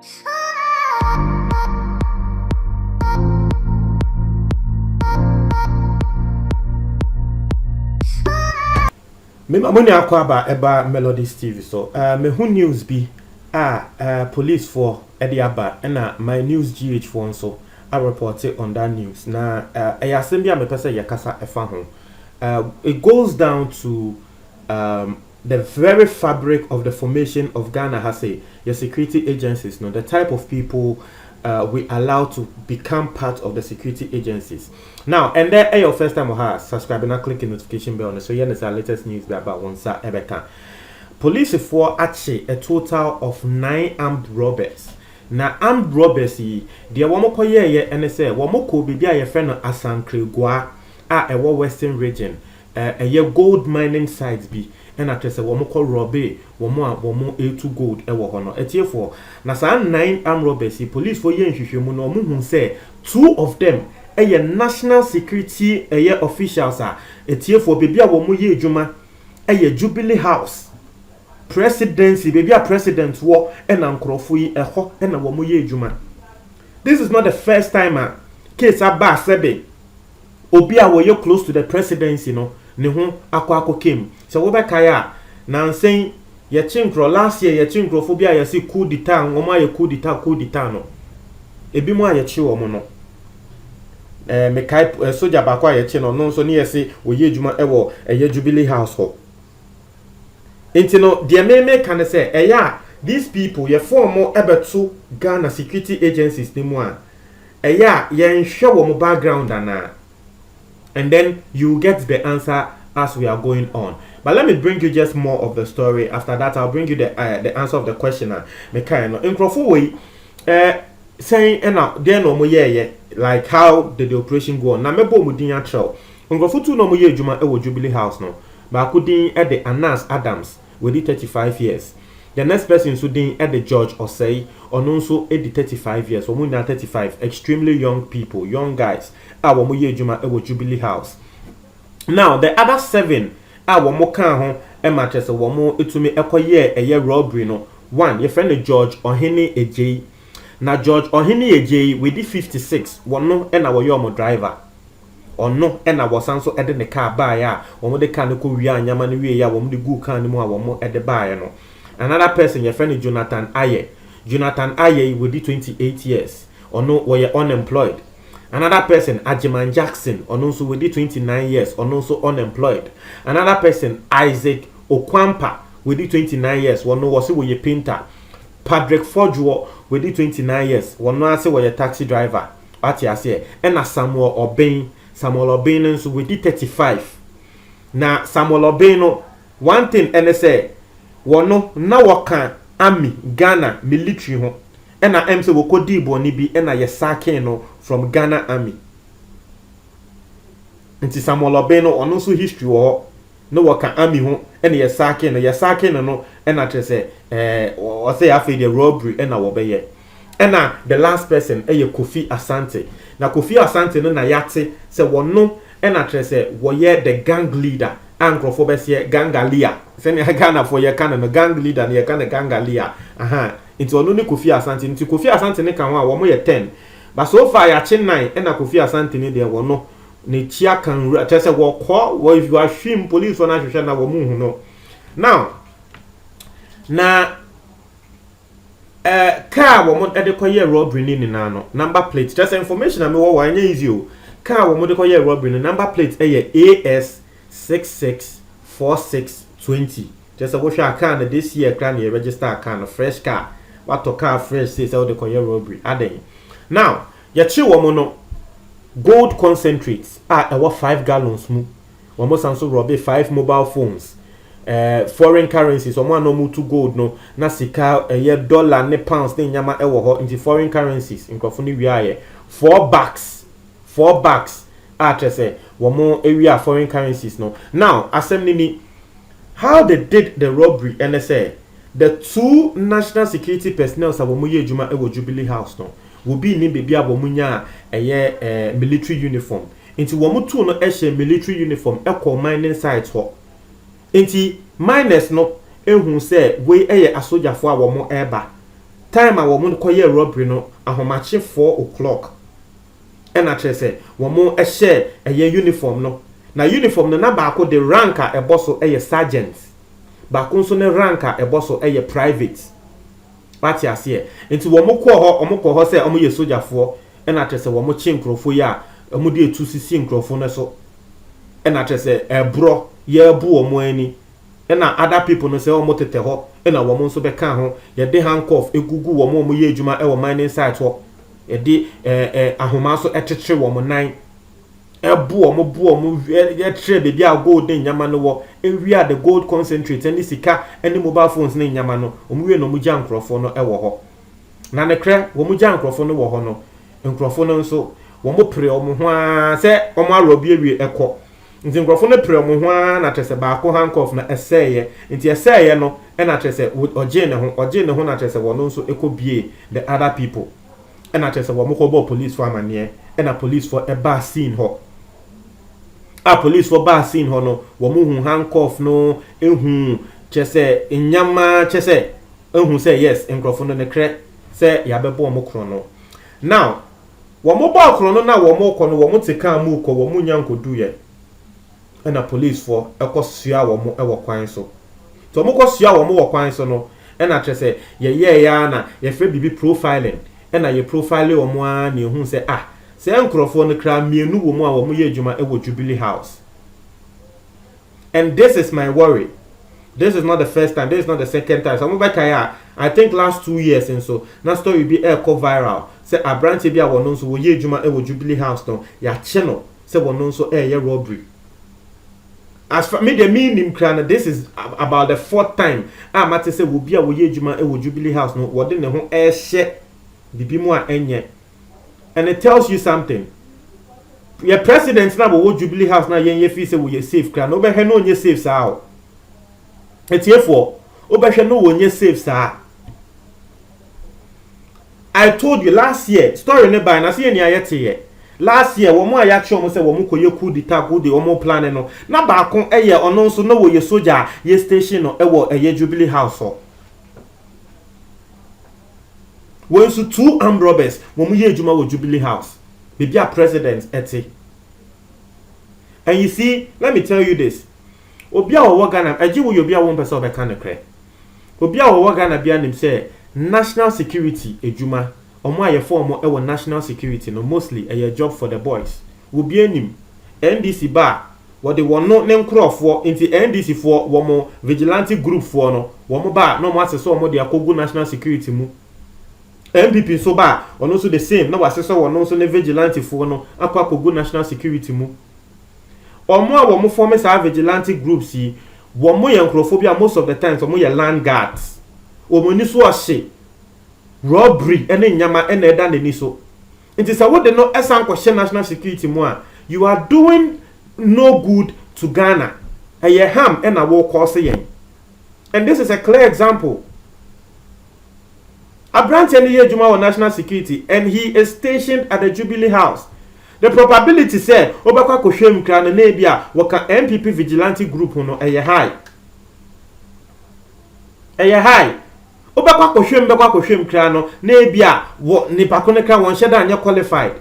Me mamoni akwaba eba Melody TV so me hu news bi police for Ediaba na my news GH for so I reported on that news na assemble me pese yakasa efa ho it goes down to the very fabric of the formation of Ghana has your security agencies, the type of people we allow to become part of the security agencies. Now, and then your first time subscribe and click the notification bell. So here is our latest news about one sir Ebeka. Police for actually a total of 9 armed robbers. Now armed robbers the wamoko ye and say wamoko bibi a friend Asankre Gwa a western region a gold mining sites be. And I say wamoko robbe wamo A2 gold ewo hono etiefo na sa 9 armed robbers police for ye nhwehwemu no mu say 2 of them national security officials etiefo bebi a wamo ye adwuma Jubilee House presidency bebi a president wo na nkrofo yi eho na wamo ye adwuma. This is not the first time case aba sebe obi a wo ye close to the presidency ne ho akwa came so wo be kaya na nsen ye chinkro last year ye chinkro fo bia ye se coup d'etat wo ma ye coup d'etat no ebi mo aye chi wo mo no me kai soja ba kwa ye chi no no so ne ye se oye adwuma ewo Jubilee House ho enti no de me kan say these people ye form mo ebeto Ghana security agencies ni mo a ye nhwe wo mo background ana. And then you get the answer as we are going on. But let me bring you just more of the story. After that, I'll bring you the answer of the question. In Crawford way, saying then no more like how did the operation go on? Now me bo mudinya trail. In Crawford two no more juma Jubilee House no. But I could at the Anas Adams with 35 years. The next person so din at the George or say or also 35 years or more than 35 extremely young people, young guys. Our Juma Jubilee House. Now the other 7 our mokan ho e matches wo mo etumi ekoye eye robbery no. One your friend George Ohene Ejei. Na George Ohene Ejei we did 56 wono e na wo yo mo driver. Ono e na wo sanso e de ne car ba ya wo mo de car ne ko wi anyama ne wi ya wo mo de gu car ne mu a wo mo e de ba ya no. Another person your friend Jonathan Aye. Jonathan Aye we did 28 years. Ono we unemployed. Another person, Ajiman Jackson, also with 29 years, also unemployed. Another person, Isaac Okwampa, with 29 years, one was a painter. Patrick Fodjo, with 29 years, one was a taxi driver. But yes, and Samuel Obeng, so with 35. Now, Samuel Obeng, one thing, and they say, one no, now can army, Ghana, military home. And I am so wokodi boni bi and I sake no from Ghana Army. Nti Samuel Obeno ono so history wo no waka army ho and ye sake no and I say o say afi the robbery and wo be ye. And the last person Kofi Asante. Na Kofi Asante no na yate say wono and I say wo ye the gang leader ankrofobes ye gangalia. Say ne Ghana for ye kan no gang leader ne ye kan gangalia. Aha. Into onu ni Kofi Asante nti Kofi Asante ne kan wa mo ye 10 but so far ya chi 9 na Kofi Asante ne de wono ne chia kan tese wo kwo wo if you are shim police for na hwehwe na wo mu hu no now na car wo mo de koye robbery ni na no number plate just information na me wo anya easy o car wo mo de koye robbery ni number plate AS 664620 just a wo hwa car na this year kra na register car no fresh car what to car fresh say so the koye robbery aden now ya chi wo mo no gold concentrates our 5 gallons mu wo mo sanso robbe 5 mobile phones foreign currencies omo no to gold no na sika dollar ne pounds ne nyama ewo ho into foreign currencies nkofo ni wi aye 4 bags say wo mo area foreign currencies no now asem ni how they did the robbery and they say the 2 national security personnel sabomo ye adwuma ewo Jubilee House no will be ni baby abomunya military uniform into wo mo 2 no military uniform mining site ho enti miners no ehun say we asojafo a wo mo eba time a woman koye robbery no ahomache 4 o'clock ena trese woman share eye uniform no na uniform no na baako de rank a eboso eye sergeant baako nso ne rank a eboso eye private party ase enti woman ko ho se omo ye sojafo ena trese woman chi nkrofo ya omo de etu sisi nkrofo no so ena trese ebro ye bu woman ani ena other people no say omo tete ho ena woman so be kan ho ye de handcuff egugu woman ye adwuma e wo mining site ho ye de ahoma so etetre woman nan ebu omo ye tre bebi a gold den nyama no wo ewia the gold concentrate and sika any mobile phones ne nyama no omo we no mu gya nkrofo no e wo ho na ne kre wo mu gya nkrofo no wo ho no nkrofo no nso wo mo pre omo ho a se omo arobi ewie ekọ nti nkrofo no pre omo ho na trese baako handcuff na eseye nti eseye no e na trese oje ne ho na trese wo no nso ekobie the other people e na trese wo mo ko bo police for amane e na police for e ba scene ho a police for ba scene ho no wo mo hu handcuff no ehu chese nyama chese ehu say yes nkrofo no ne kre say ya bebo mo kro no now wo mo ba kro no na wo mo ko no wo mo tika mu ko wo mo nyankodu ye na police for ekosua wo mo ewo kwan so to mo kosua wo mo wo kwan so no na trese ye ya na ye fe bibi profiling na ye profile wo mo a na ehun se se nkrofo no kra mienu wo mo a wo mo ye adwuma ewo Jubilee House. And this is my worry. This is not the first time, this is not the second time. So I think last 2 years and so na story be go viral. Say a branch be a wono so wo ye adwuma ewo Jubilee House no ya channel say wono so ye robbery. As for me, the meaning clan, this is about the 4th time. I might say, will be a way juma a Jubilee House, no, what didn't the air share the Bimoa enye. And it tells you something. Your president now will Jubilee House now, yen fee say, will you safe clan? Over here, no, you safe, sir. It's here for over here, no one you safe, sir. I told you last year, story never, and I see any ayete. Last year, womo ayachi omo se womo koye coup d'etat go de omo plan no na ba kon eye ono nso no wo ye soldier ye station no ewo eye Jubilee House ho when so 2 armed robbers womo ye adwuma wo Jubilee House be a president eti. And you see, let me tell you this, obi a wo Ghana aji wo obi a won pese obeka ne kre obi a wo Ghana bia nim se national security adwuma omo aye form ewo national security no mostly a job for the boys will be enim NDC ba what they want no ne nkrofo into NDC for womo vigilante group for no womo ba no mo aseso womo de akogu national security mu MPP so ba ono so the same no aseso wono so ne vigilante for no akogu national security mu omo a womo form sa vigilante groups yi womo ye nkrofobia most of the times womo ye land guards womo ni so ahye robbery ene nyama ene eda ne ni so nti sa wo de no esan ko national security mu a you are doing no good to Ghana eye ham ena wo cause yen. And this is a clear example. Abrante ene ye juma wo national security and he is stationed at the Jubilee House. The probability say obakwa ko hwem kra na na bia wo ka MPP vigilante group no eye high obekwa ko hwem kra no na bia wo nipa ko ne kra won hyeda anya qualified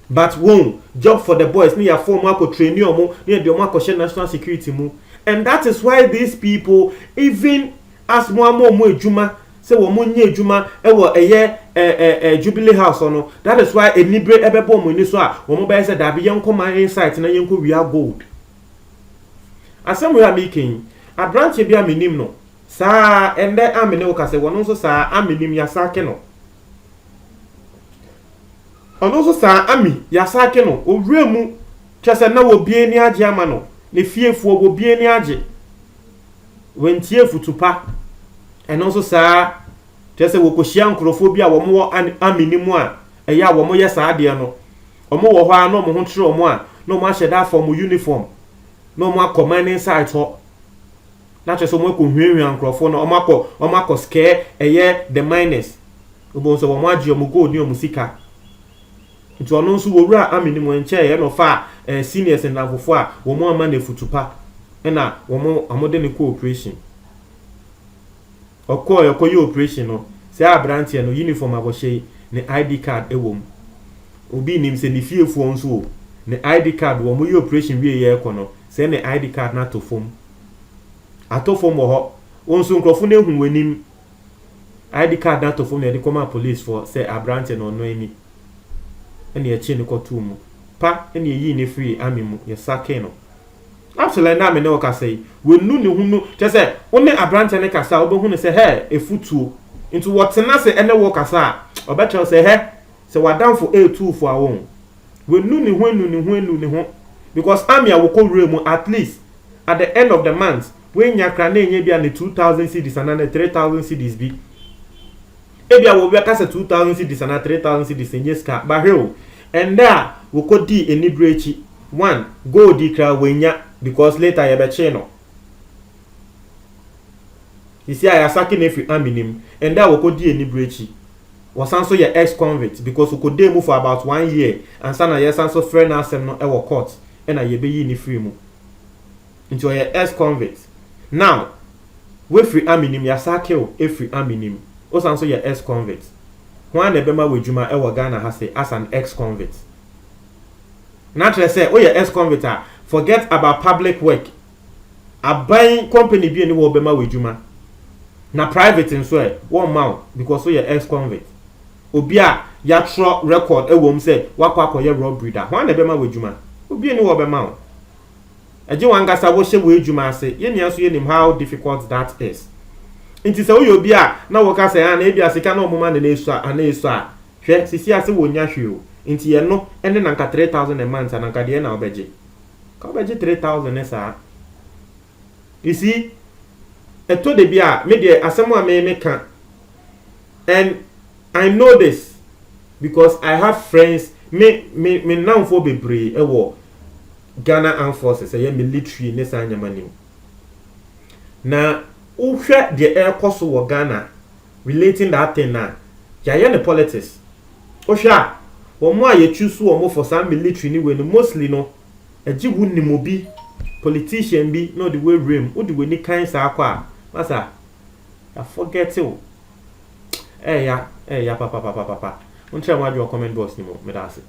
but won job for the boys ni ya form ako train omo ni de omo akoshe national security mu. And that is why these people even as mo adwuma say wo mo nya adwuma e wo eye Jubilee House no, that is why enibre ebebo mo ni so a wo mo ba say da bi yenko man insight na yenko wia gold asem we are making a branch bia minim no sa ende amene okase wono so sa aminim yasake no ono so sa ami yasake no owremu twese na wo bie ni age ama no ne fiefuo wo bie ni age wentie futupa eno so sa twese wo kohia nkrofo bia wo mo aminimu a eya wo mo yesa ade no omo wo ho a no mo ho kire omo a no mo ahye da form uniform no mo commanding site ho na che so mo ko hwiehwie nkrofo no omakọ scare eye the miners obo so mo agi omo gold ni omo sika nti ono nso wo wura aminimu enche ye no fa seniors and avofo a wo mo ama na futupa na wo mo amode ne cooperation. Okoye operation no. Say abrantie no uniform aboshe ne ID card ewom. Obi nim se ni fiefo nso ne ID card wo mo operation wie ye ekono. Say ne ID card na to fom. Ato fom wo ho. Onso nkrofo na ehun wanim. ID card na to fom na de come police for say abrantie no no emi. Ene ye chi ne kotu mu. Pa ene yi ne free army mu ye sake no. Absolutely na me ne woka say we nu ne hunu che say one abrante ne kasa obehu ne say he efutuo into what na say ene wo kasa obetra say he say wadamfo a2 for awon we nu ne ho because army awokọ mu at least at the end of the month we nya kra na enye bia ne 2000 cedis and 3000 cedis bi e bia wo bia kasa 2000 cedis and 3000 cedis enye ska ba he and there we could di eni brechi one go di kra wenya because later you be chino. You see, I sacking every aminim, and that will go di any breachy. Was also your ex-convict because we could move for about 1 year, and sana yes also friend us and not our court, and I be in free mu. Into your ex-convict. Now, with free aminim, ya sakeo every aminim. Also your ex-convict. One nebema with Juma Ewa Ghana has as an ex-convict. Naturally say, oh your ex-convict are. Forget about public work. A buying company be any wo bema wejuma. Na private in so one mouth because so your ex-convict. Obia ya tro record e wom say wakwa akoye robbery da. Why na bema wejuma? Obi any wo bema o. Eje wangasa wo hye wejuma ase. Ye nia so ye nim how difficult that is. Inti se wo yo bia na wo ka say na e bia sika na omuma na esu a. Hwe sisi ase wo nya hwe o. Inti ye no ene na nka 3000 a month na nka de na obeje. Kabeji 3000 esa. You see, I told the bia media asemo me can, and I know this because I have friends me now for bebre ewo Ghana Armed Forces e military ne sanya manim. Na uhwe the air course wo Ghana relating that thing na ya the politics. Ohwa wo mo aye choose wo mo for some military ni we no mostly no eji wunni mo bi politician bi no the way room wo the we ni kan sa akwa masa I forget you ya papa untra ma jo comment box ni mo me da se